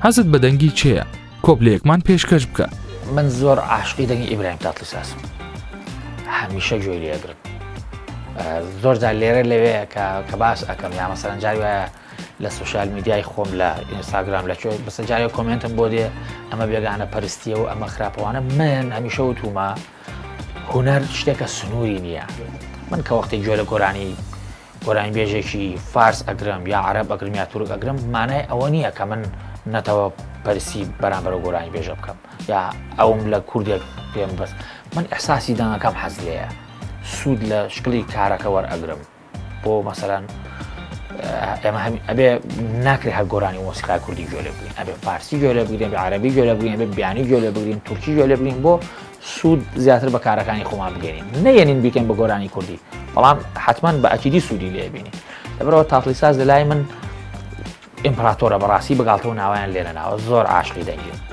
حەزت بە دەنگی چێیە؟ کۆبلەیەکمان پێشکەش بکە. من زۆر عاشقی دەنگی ئیبراهیم تاتلیساسم. هەمیشە گوێی لێ ئەگرم. زۆر جار لێرە لەوەیە کە باس ئەەکەم یا مەسەرەن جاری وایە لە سوشال میدیای خۆم لە ئینستاگرام لەکوێ بەسە جارێک کۆمنتم بۆ دێ ئەمە بێگانە پەرستیە و ئەمە خراپەوانە من هەمیشە وتومە هونەر شتێکە سنووری نییە. من کە وەختی گوێ لە گۆرانی بێژێکی فارس ئەگرم یا عەرەب ئەگرم یا تورک ئەگرم مانای ئەوە نییە کە من نەتەوە پەرستی بەرامبەر و گۆرانی بێژە بکەم یا ئەوم لە کوردێک پێم بەس من ئەحساسی دەنگەکەم حەز لێیە سوود لە شکلی کارەکە وەرئەگرم بۆ مەسەلەن ئێمە ئەبێ ناکرێت هەر گۆرانی مۆسیقای کوردی گوێ لێ بگرین ئەبێ فارسی گوێ لێ بگرین بە عەرەبی گوێ لێ بگرین بێ بیانی گوێ لێ بگرین تورکی گوێ لێ بگرین بۆ سوود زیاتر بە کارەکانی خۆمان بگەینین نەیەنین بیکەین بە گۆرانی کوردی بەڵام حتمما بە ئەکیدی سوودی لێ بینی لەبەرەوە تاتلیساس لەلای من ئیمپراتۆرە بەڕاستی بەگاڵتەوە ناوایان لێرە ناوە زۆر عاشقی دەنگیم